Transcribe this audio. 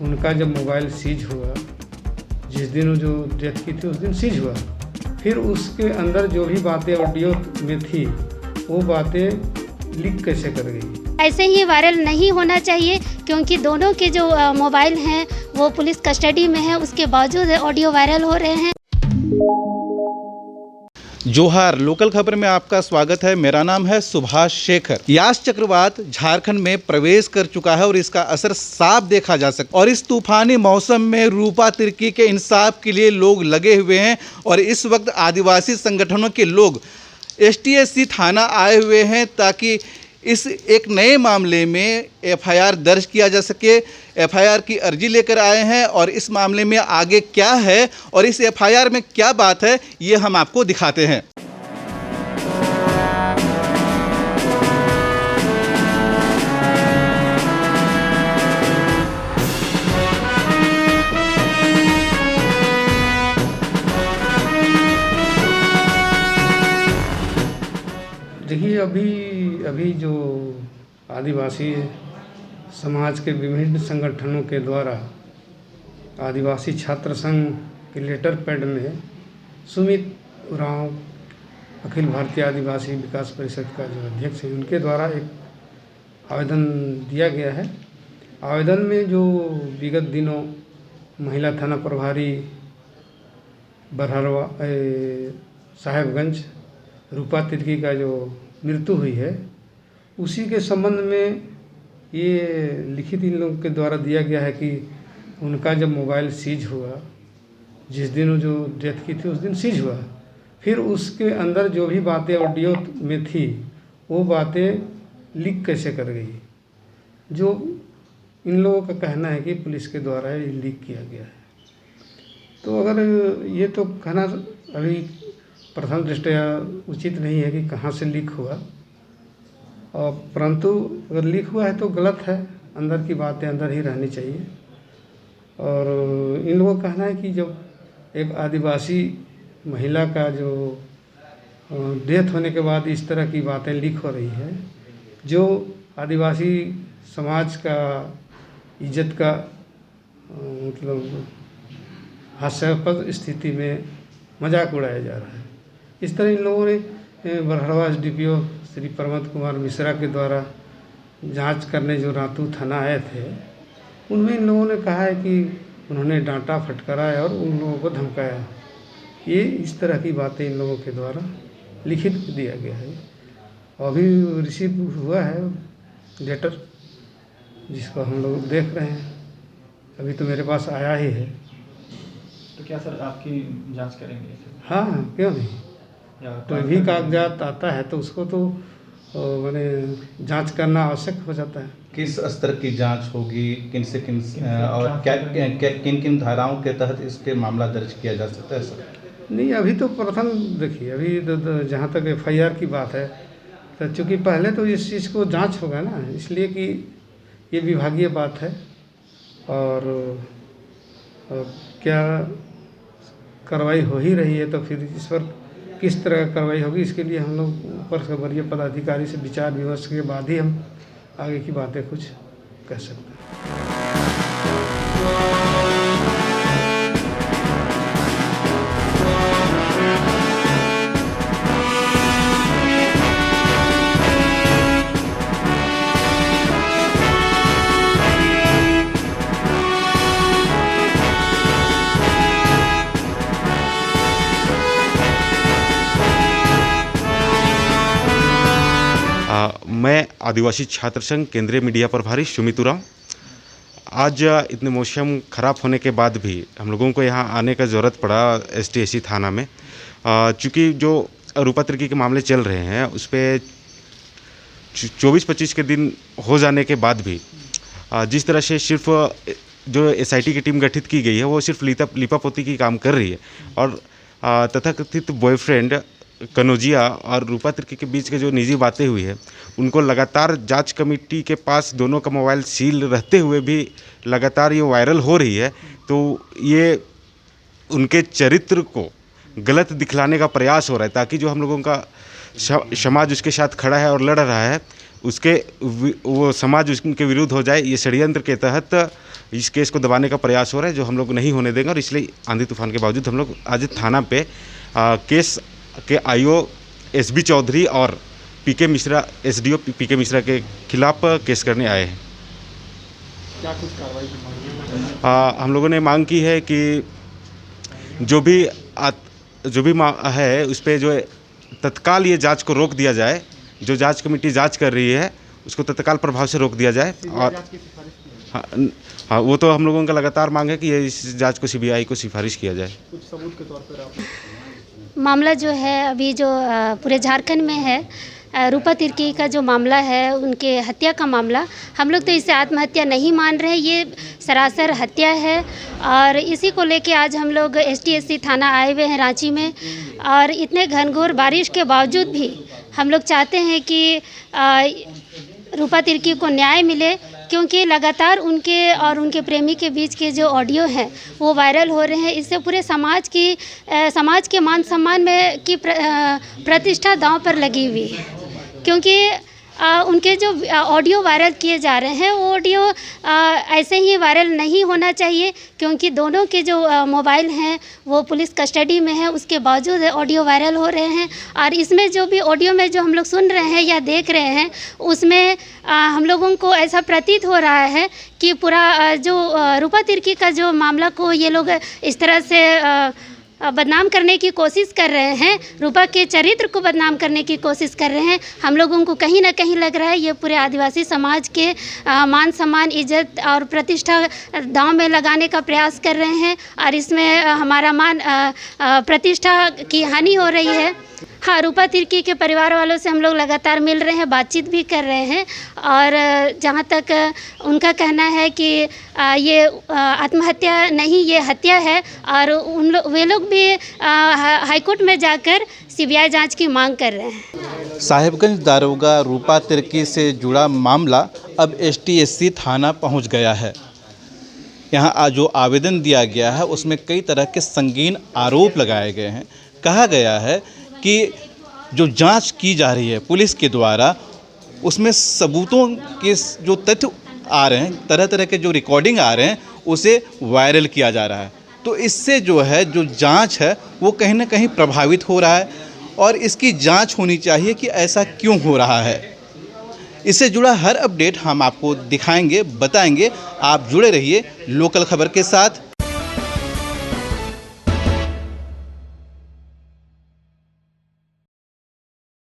उनका जब mobile seize हुआ, जिस दिन वो जो डेथ की थी उस दिन सीज हुआ, फिर उसके अंदर जो भी बातें ऑडियो में थी वो बातें लीक कैसे कर गई। ऐसे ही वायरल नहीं होना चाहिए, क्योंकि दोनों के जो मोबाइल हैं वो पुलिस कस्टडी में है, उसके बावजूद ऑडियो वायरल हो रहे हैं। जोहार, लोकल खबर में आपका स्वागत है। मेरा नाम है सुभाष शेखर। यास चक्रवात झारखंड में प्रवेश कर चुका है और इसका असर साफ देखा जा सकता है। और इस तूफानी मौसम में रूपा तिर्की के इंसाफ के लिए लोग लगे हुए हैं और इस वक्त आदिवासी संगठनों के लोग STSC थाना आए हुए हैं ताकि इस एक नए मामले में FIR दर्ज किया जा सके। FIR की अर्जी लेकर आए हैं और इस मामले में आगे क्या है और इस FIR में क्या बात है ये हम आपको दिखाते हैं। देखिए, अभी जो आदिवासी समाज के विभिन्न संगठनों के द्वारा आदिवासी छात्र संघ के लेटर पैड में सुमित उरांव, अखिल भारतीय आदिवासी विकास परिषद का जो अध्यक्ष है, उनके द्वारा एक आवेदन दिया गया है। आवेदन में जो विगत दिनों महिला थाना प्रभारी बरहरवा साहेबगंज रूपा तिर्की का जो मृत्यु हुई है, उसी के संबंध में ये लिखित इन लोगों के द्वारा दिया गया है कि उनका जब मोबाइल सीज हुआ, जिस दिन वो जो डेथ की थी उस दिन सीज हुआ, फिर उसके अंदर जो भी बातें ऑडियो में थी वो बातें लीक कैसे कर गई। जो इन लोगों का कहना है कि पुलिस के द्वारा ये लीक किया गया है। तो अगर ये तो कहना अभी प्रथम दृष्टया उचित नहीं है कि कहाँ से लीक हुआ, और परंतु अगर लीक हुआ है तो गलत है, अंदर की बातें अंदर ही रहनी चाहिए। और इन लोगों का कहना है कि जब एक आदिवासी महिला का जो डेथ होने के बाद इस तरह की बातें लीक हो रही है, जो आदिवासी समाज का इज्जत का मतलब हास्यास्पद स्थिति में मजाक उड़ाया जा रहा है। इस तरह इन लोगों ने बरहरवा SDPO श्री प्रमोद कुमार मिश्रा के द्वारा जांच करने जो रातू थाना आए थे, उनमें इन लोगों ने कहा है कि उन्होंने डांटा फटकारा और उन लोगों को धमकाया। ये इस तरह की बातें इन लोगों के द्वारा लिखित दिया गया है। अभी रिसीव हुआ है लेटर, जिसको हम लोग देख रहे हैं। अभी तो मेरे पास आया ही है। तो क्या सर आपकी जांच करेंगे? हाँ, क्यों नहीं। तो भी कागजात आता है तो उसको तो मैंने जांच करना आवश्यक हो जाता है। किस स्तर की जांच होगी, किन से किन और क्या किन किन धाराओं के तहत इस पे मामला दर्ज किया जा सकता है सर? नहीं, अभी तो प्रथम देखिए, अभी जहाँ तक FIR की बात है, तो चूँकि पहले तो इस चीज़ को जांच होगा ना, इसलिए कि ये विभागीय बात है। और क्या कार्रवाई हो ही रही है तो फिर इस पर किस तरह का कार्रवाई होगी, इसके लिए हम लोग ऊपर से वरीय पदाधिकारी से विचार विमर्श के बाद ही हम आगे की बातें कुछ कह सकते हैं। मैं आदिवासी छात्र संघ केंद्रीय मीडिया प्रभारी सुमित उरांव। आज इतने मौसम ख़राब होने के बाद भी हम लोगों को यहाँ आने का ज़रूरत पड़ा STSC थाना में, चूँकि जो रूपा तिर्की के मामले चल रहे हैं उस पर 24-25 के दिन हो जाने के बाद भी जिस तरह से सिर्फ जो SIT की टीम गठित की गई है वो सिर्फ लिपापोती की काम कर रही है और तथाकथित बॉयफ्रेंड कनौजिया और रूपा तिर्की के बीच के जो निजी बातें हुई है उनको लगातार जांच कमेटी के पास दोनों का मोबाइल सील रहते हुए भी लगातार ये वायरल हो रही है। तो ये उनके चरित्र को गलत दिखलाने का प्रयास हो रहा है ताकि जो हम लोगों का समाज उसके साथ खड़ा है और लड़ रहा है उसके वो समाज उसके विरुद्ध हो जाए। ये षड्यंत्र के तहत इस केस को दबाने का प्रयास हो रहा है, जो हम लोग नहीं होने देंगे। और इसलिए आंधी तूफान के बावजूद हम लोग आज थाना पे केस के आईओ SB चौधरी और PK Mishra SDO PK Mishra के खिलाफ केस करने आए हैं। क्या कुछ कार्रवाई की मांग है? हम लोगों ने मांग की है कि जो भी है उस पर जो है तत्काल ये जांच को रोक दिया जाए। जो जांच कमेटी जांच कर रही है उसको तत्काल प्रभाव से रोक दिया जाए। और हाँ, वो तो हम लोगों का लगातार मांग है कि ये इस जांच को CBI को सिफारिश किया जाए। कुछ सबूत के तौर पर आप मामला जो है अभी जो पूरे झारखंड में है, रूपा तिर्की का जो मामला है, उनके हत्या का मामला, हम लोग तो इसे आत्महत्या नहीं मान रहे, ये सरासर हत्या है। और इसी को लेके आज हम लोग STSC थाना आए हुए हैं रांची में। और इतने घनघोर बारिश के बावजूद भी हम लोग चाहते हैं कि रूपा तिर्की को न्याय मिले, क्योंकि लगातार उनके और उनके प्रेमी के बीच के जो ऑडियो हैं वो वायरल हो रहे हैं। इससे पूरे समाज के मान सम्मान में की प्रतिष्ठा दांव पर लगी हुई है, क्योंकि उनके जो ऑडियो वायरल किए जा रहे हैं वो ऑडियो ऐसे ही वायरल नहीं होना चाहिए, क्योंकि दोनों के जो मोबाइल हैं वो पुलिस कस्टडी में है, उसके बावजूद ऑडियो वायरल हो रहे हैं। और इसमें जो भी ऑडियो में जो हम लोग सुन रहे हैं या देख रहे हैं, उसमें हम लोगों को ऐसा प्रतीत हो रहा है कि पूरा जो रूपा तिर्की का जो मामला को ये लोग इस तरह से बदनाम करने की कोशिश कर रहे हैं, रूपा के चरित्र को बदनाम करने की कोशिश कर रहे हैं। हम लोगों को कहीं ना कहीं लग रहा है ये पूरे आदिवासी समाज के मान सम्मान, इज्जत और प्रतिष्ठा दांव में लगाने का प्रयास कर रहे हैं, और इसमें हमारा मान प्रतिष्ठा की हानि हो रही है। हाँ, रूपा तिर्की के परिवार वालों से हम लोग लगातार मिल रहे हैं, बातचीत भी कर रहे हैं। और जहाँ तक उनका कहना है कि ये आत्महत्या नहीं, ये हत्या है। और वे लोग भी हाईकोर्ट में जाकर CBI जांच की मांग कर रहे हैं। साहिबगंज दारोगा रूपा तिर्की से जुड़ा मामला अब STSC थाना पहुंच गया है। यहाँ जो आवेदन दिया गया है उसमें कई तरह के संगीन आरोप लगाए गए हैं। कहा गया है कि जो जांच की जा रही है पुलिस के द्वारा, उसमें सबूतों के जो तथ्य आ रहे हैं, तरह तरह के जो रिकॉर्डिंग आ रहे हैं, उसे वायरल किया जा रहा है। तो इससे जो है जो जांच है वो कहीं ना कहीं प्रभावित हो रहा है, और इसकी जांच होनी चाहिए कि ऐसा क्यों हो रहा है। इससे जुड़ा हर अपडेट हम आपको दिखाएंगे, बताएंगे। आप जुड़े रहिए लोकल खबर के साथ।